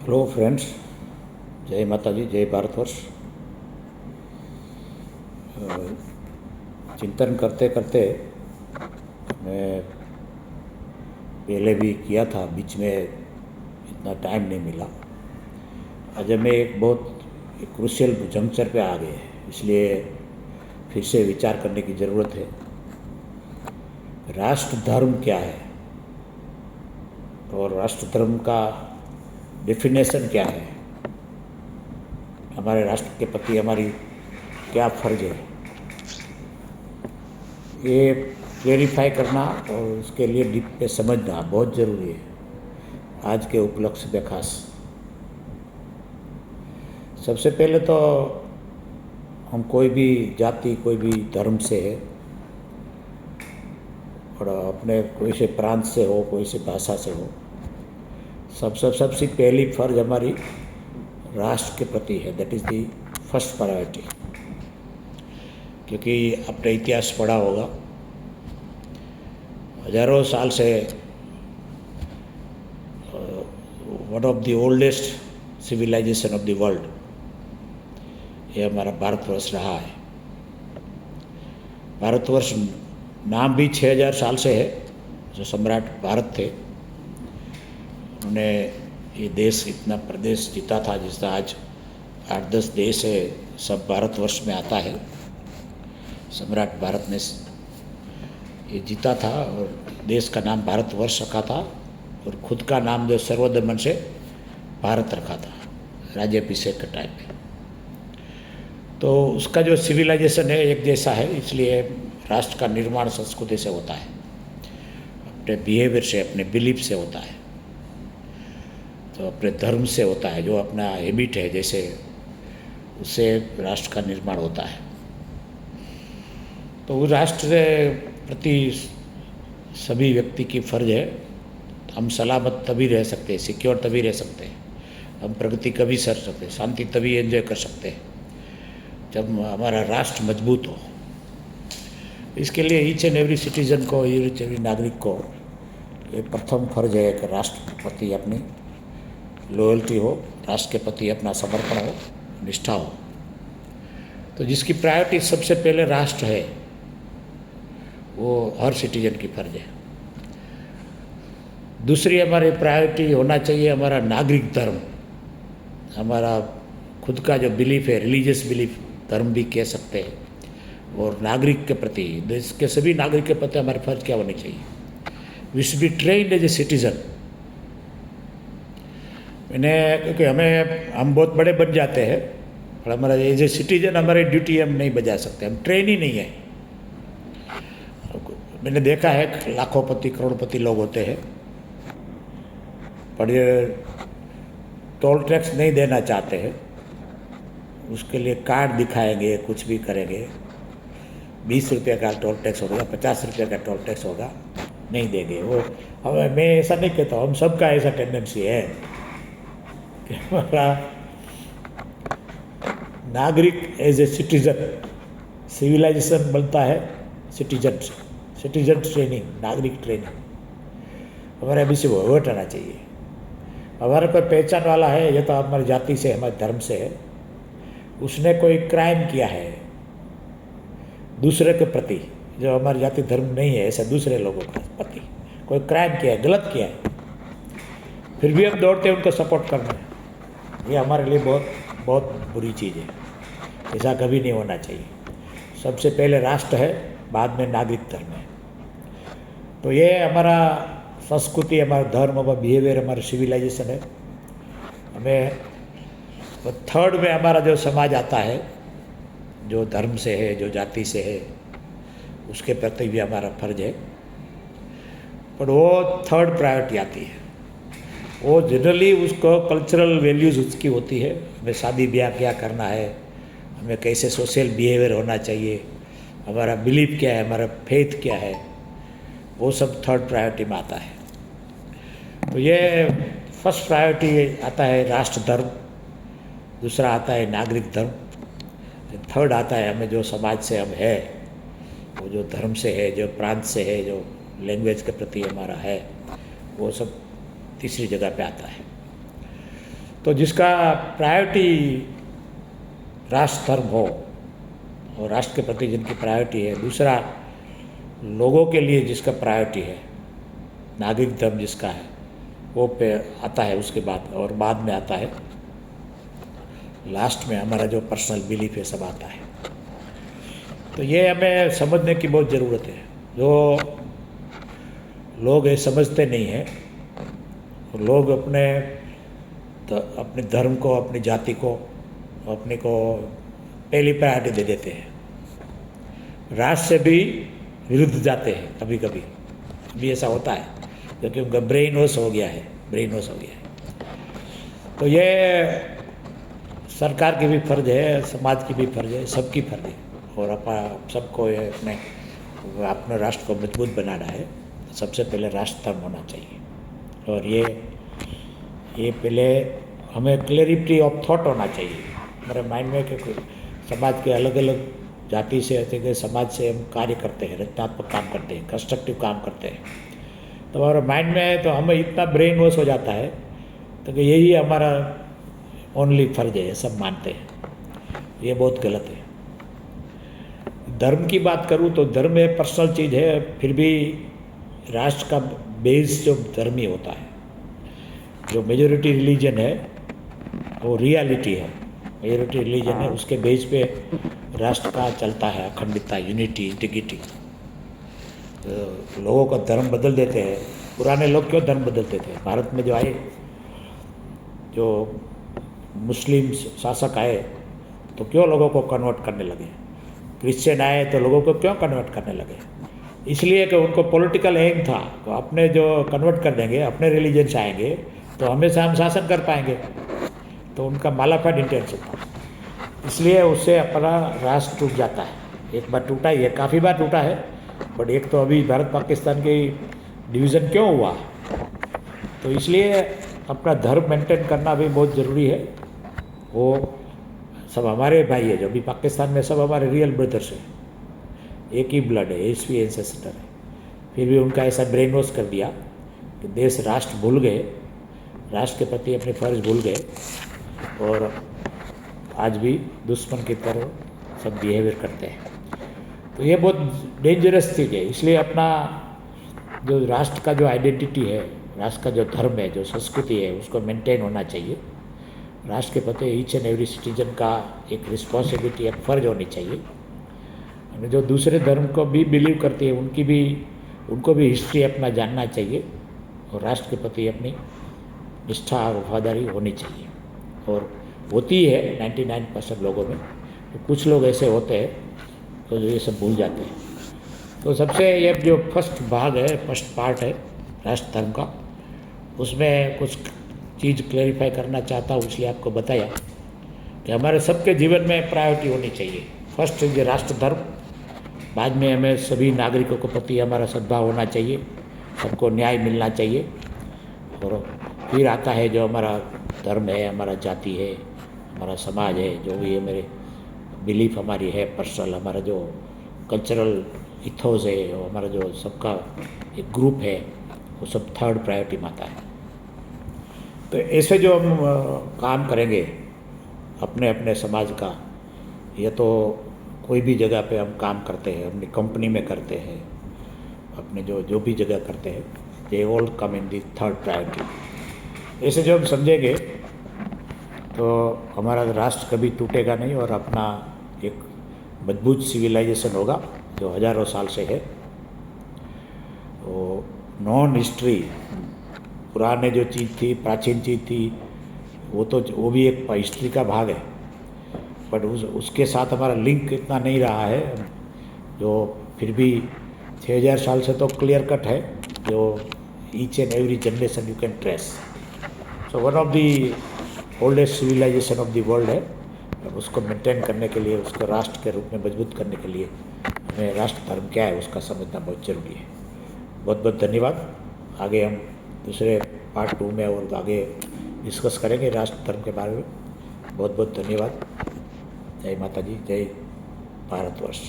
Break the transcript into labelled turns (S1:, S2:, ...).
S1: Hello friends, जय माता जी, जय भारतवर्ष। चिंतन करते करते मैं पहले भी किया था, बीच में इतना टाइम नहीं मिला। आज हमें एक बहुत क्रूशियल जंक्चर पे आ गए हैं, इसलिए फिर से विचार करने की ज़रूरत है। राष्ट्र धर्म क्या है और राष्ट्र धर्म का डेफिनेशन क्या है, हमारे राष्ट्र के प्रति हमारी क्या फ़र्ज है, ये क्लेरिफाई करना और उसके लिए डीप पे समझना बहुत ज़रूरी है आज के उपलक्ष्य में खास। सबसे पहले तो हम कोई भी जाति, कोई भी धर्म से है और अपने कोई से प्रांत से हो, कोई से भाषा से हो, सबसे पहली फ़र्ज हमारी राष्ट्र के प्रति है। That is the first priority. क्योंकि आपने इतिहास पढ़ा होगा, हजारों साल से one of the oldest civilization of the world ये हमारा भारतवर्ष रहा है। भारतवर्ष नाम भी 6000 साल से है। जो सम्राट भारत थे, उन्होंने ये देश, इतना प्रदेश जीता था जिसका आज 8-10 देश है, सब भारतवर्ष में आता है। सम्राट भारत ने ये जीता था और देश का नाम भारतवर्ष रखा था और खुद का नाम जो सर्वोदमन से भारत रखा था राज्याभिषेक के टाइम में। तो उसका जो सिविलाइजेशन है एक जैसा है, इसलिए राष्ट्र का निर्माण संस्कृति से होता है, अपने बिहेवियर से, अपने बिलीफ से होता है, तो अपने धर्म से होता है, जो अपना हैबिट है जैसे, उससे राष्ट्र का निर्माण होता है। तो उस राष्ट्र के प्रति सभी व्यक्ति की फ़र्ज है। हम सलामत तभी रह सकते हैं, सिक्योर तभी रह सकते हैं, हम प्रगति कभी कर सकते हैं, शांति तभी एंजॉय कर सकते हैं जब हमारा राष्ट्र मजबूत हो। इसके लिए ईच एंड एवरी सिटीज़न को, ईच एवरी नागरिक को ये प्रथम फर्ज है कि राष्ट्र के प्रति अपनी लॉयल्टी हो, राष्ट्र के प्रति अपना समर्पण हो, निष्ठा हो। तो जिसकी प्रायोरिटी सबसे पहले राष्ट्र है, वो हर सिटीजन की फर्ज है। दूसरी हमारी प्रायोरिटी होना चाहिए हमारा नागरिक धर्म, हमारा खुद का जो बिलीफ है, रिलीजियस बिलीफ, धर्म भी कह सकते हैं। और नागरिक के प्रति, देश के सभी नागरिक के प्रति हमारी फर्ज क्या होनी चाहिए? We should be trained as a citizen. क्योंकि हम बहुत बड़े बन जाते हैं और हमारा एज ए सिटीजन हमारी ड्यूटी हम नहीं बजा सकते, हम ट्रेन ही नहीं है। मैंने देखा है लाखोंपति करोड़पति लोग होते हैं, पर ये टोल टैक्स नहीं देना चाहते हैं, उसके लिए कार्ड दिखाएंगे, कुछ भी करेंगे, 20 रुपये का टोल टैक्स होगा, 50 रुपये का टोल टैक्स होगा, नहीं देंगे वो। मैं ऐसा नहीं कहता, हम सबका ऐसा टेंडेंसी है कि हमारा नागरिक एज ए सिटीज़न, सिविलाइजेशन बनता है सिटीजन से, सिटीजन ट्रेनिंग, नागरिक ट्रेनिंग हमारे अभी से वो हटाना चाहिए। हमारा कोई पहचान वाला है, ये तो हमारी जाति से, हमारे धर्म से है, उसने कोई क्राइम किया है दूसरे के प्रति, जो हमारी जाति धर्म नहीं है, ऐसा दूसरे लोगों के प्रति कोई क्राइम किया है, गलत किया है, फिर भी हम दौड़ते हैं उनको सपोर्ट करना है, ये हमारे लिए बहुत बहुत बुरी चीज़ है। ऐसा कभी नहीं होना चाहिए। सबसे पहले राष्ट्र है, बाद में नागरिक धर्म है। तो ये हमारा संस्कृति, हमारा धर्म, हमारा बिहेवियर, हमारा सिविलाइजेशन है। हमें तो थर्ड में हमारा जो समाज आता है, जो धर्म से है, जो जाति से है, उसके प्रति भी हमारा फर्ज है, पर वो थर्ड प्रायोरिटी आती है। वो जनरली उसको कल्चरल वैल्यूज़ उसकी होती है, हमें शादी ब्याह क्या करना है, हमें कैसे सोशल बिहेवियर होना चाहिए, हमारा बिलीफ क्या है, हमारा फेथ क्या है, वो सब थर्ड प्रायोरिटी में आता है। तो ये फर्स्ट प्रायोरिटी आता है राष्ट्र धर्म, दूसरा आता है नागरिक धर्म, थर्ड आता है हमें जो समाज से हम है, वो जो धर्म से है, जो प्रांत से है, जो लैंग्वेज के प्रति हमारा है, वो सब तीसरी जगह पे आता है। तो जिसका प्रायोरिटी राष्ट्र धर्म हो और राष्ट्र के प्रति जिनकी प्रायोरिटी है, दूसरा लोगों के लिए जिसका प्रायोरिटी है, नागरिक धर्म जिसका है, वो पे आता है उसके बाद, और बाद में आता है, लास्ट में हमारा जो पर्सनल बिलीफ है सब आता है। तो ये हमें समझने की बहुत ज़रूरत है। जो लोग ये समझते नहीं हैं, लोग अपने धर्म को, अपनी जाति को, अपने को पहली प्रायोरिटी दे देते हैं, राष्ट्र से भी विरुद्ध जाते हैं कभी कभी। भी ऐसा होता है क्योंकि उनका ब्रेन वॉश हो गया है। तो ये सरकार की भी फर्ज है, समाज की भी फर्ज है, सबकी फर्ज है, और सबको ये अपने राष्ट्र को मजबूत बनाना है। सबसे पहले राष्ट्र धर्म होना चाहिए, और ये पहले हमें क्लैरिटी ऑफ थॉट होना चाहिए हमारे माइंड में कि समाज के अलग अलग जाति से ऐसे समाज से हम कार्य करते हैं, रचनात्मक काम करते हैं, कंस्ट्रक्टिव काम करते हैं। तो हमारे माइंड में है तो हमें इतना ब्रेन वॉश हो जाता है तो कि यही हमारा ओनली फर्ज है, सब मानते हैं। ये बहुत गलत है। धर्म की बात करूँ तो धर्म एक पर्सनल चीज़ है, फिर भी राष्ट्र का बेस जो धर्म ही होता है। जो मेजॉरिटी रिलीजन है वो रियलिटी है, मेजॉरिटी रिलीजन है, उसके बेस पे राष्ट्र का चलता है, अखंडता, यूनिटी, इंटीग्रिटी। तो लोगों का धर्म बदल देते हैं। पुराने लोग क्यों धर्म बदलते थे? भारत में जो आए, जो मुस्लिम शासक आए तो क्यों लोगों को कन्वर्ट करने लगे? क्रिश्चियन आए तो लोगों को क्यों कन्वर्ट करने लगे? इसलिए कि उनको पॉलिटिकल एम था, तो अपने जो कन्वर्ट कर देंगे, अपने रिलीजन से आएंगे तो हमेशा हम शासन कर पाएंगे। तो उनका मालाफाइड इंटेंशन था, इसलिए उससे अपना राष्ट्र टूट जाता है। एक बार टूटा ही है, काफ़ी बार टूटा है, बट एक तो अभी भारत पाकिस्तान की डिवीज़न क्यों हुआ? तो इसलिए अपना धर्म मेंटेन करना भी बहुत ज़रूरी है। वो सब हमारे भाई है, जो भी पाकिस्तान में सब हमारे रियल ब्रदर्स हैं, एक ही ब्लड है, एक ही एंसेस्टर है। फिर भी उनका ऐसा ब्रेन वॉश कर दिया कि देश राष्ट्र भूल गए, राष्ट्र के प्रति अपने फर्ज भूल गए, और आज भी दुश्मन की तरह सब बिहेवियर करते हैं। तो ये बहुत डेंजरस चीज़ है। इसलिए अपना जो राष्ट्र का जो आइडेंटिटी है, राष्ट्र का जो धर्म है, जो संस्कृति है, उसको मेंटेन होना चाहिए। राष्ट्र के प्रति ईच एंड एवरी सिटीजन का एक रिस्पॉन्सिबिलिटी, एक फ़र्ज होनी चाहिए। जो दूसरे धर्म को भी बिलीव करते हैं उनको भी हिस्ट्री अपना जानना चाहिए, और राष्ट्र के प्रति अपनी निष्ठा और वफादारी होनी चाहिए। और होती है 99% लोगों में। तो कुछ लोग ऐसे होते हैं तो ये सब भूल जाते हैं। तो सबसे ये जो फर्स्ट भाग है, फर्स्ट पार्ट है राष्ट्र धर्म का, उसमें कुछ चीज़ क्लैरिफाई करना चाहता हूँ, इसलिए आपको बताया कि हमारे सबके जीवन में प्रायोरिटी होनी चाहिए। फर्स्ट ये राष्ट्र धर्म, बाद में हमें सभी नागरिकों के प्रति हमारा सद्भाव होना चाहिए, सबको न्याय मिलना चाहिए, और फिर आता है जो हमारा धर्म है, हमारा जाति है, हमारा समाज है, जो भी है मेरे बिलीफ हमारी है पर्सनल, हमारा जो कल्चरल इथोस है, और हमारा जो सबका एक ग्रुप है, वो सब थर्ड प्रायोरिटी में आता है। तो ऐसे जो हम काम करेंगे अपने अपने समाज का, ये तो कोई भी जगह पे हम काम करते हैं, अपनी कंपनी में करते हैं, अपने जो भी जगह करते हैं, they all come in the third priority. ऐसे जो हम समझेंगे तो हमारा राष्ट्र कभी टूटेगा नहीं, और अपना एक मजबूत सिविलाइजेशन होगा जो हजारों साल से है। वो नॉन हिस्ट्री, पुराने जो चीज़ थी, प्राचीन चीज़ थी, वो भी एक हिस्ट्री का भाग है, बट उसके साथ हमारा लिंक इतना नहीं रहा है। जो फिर भी 6000 साल से तो क्लियर कट है, जो each and every generation you can trace. So one of the oldest civilization of the world है। उसको मेंटेन करने के लिए, उसको राष्ट्र के रूप में मजबूत करने के लिए हमें राष्ट्र धर्म क्या है उसका समझना बहुत जरूरी है। बहुत बहुत धन्यवाद। आगे हम दूसरे पार्ट 2 में और आगे डिस्कस करेंगे राष्ट्र धर्म के बारे में। बहुत बहुत धन्यवाद। जय माता जी, जय भारतवर्ष।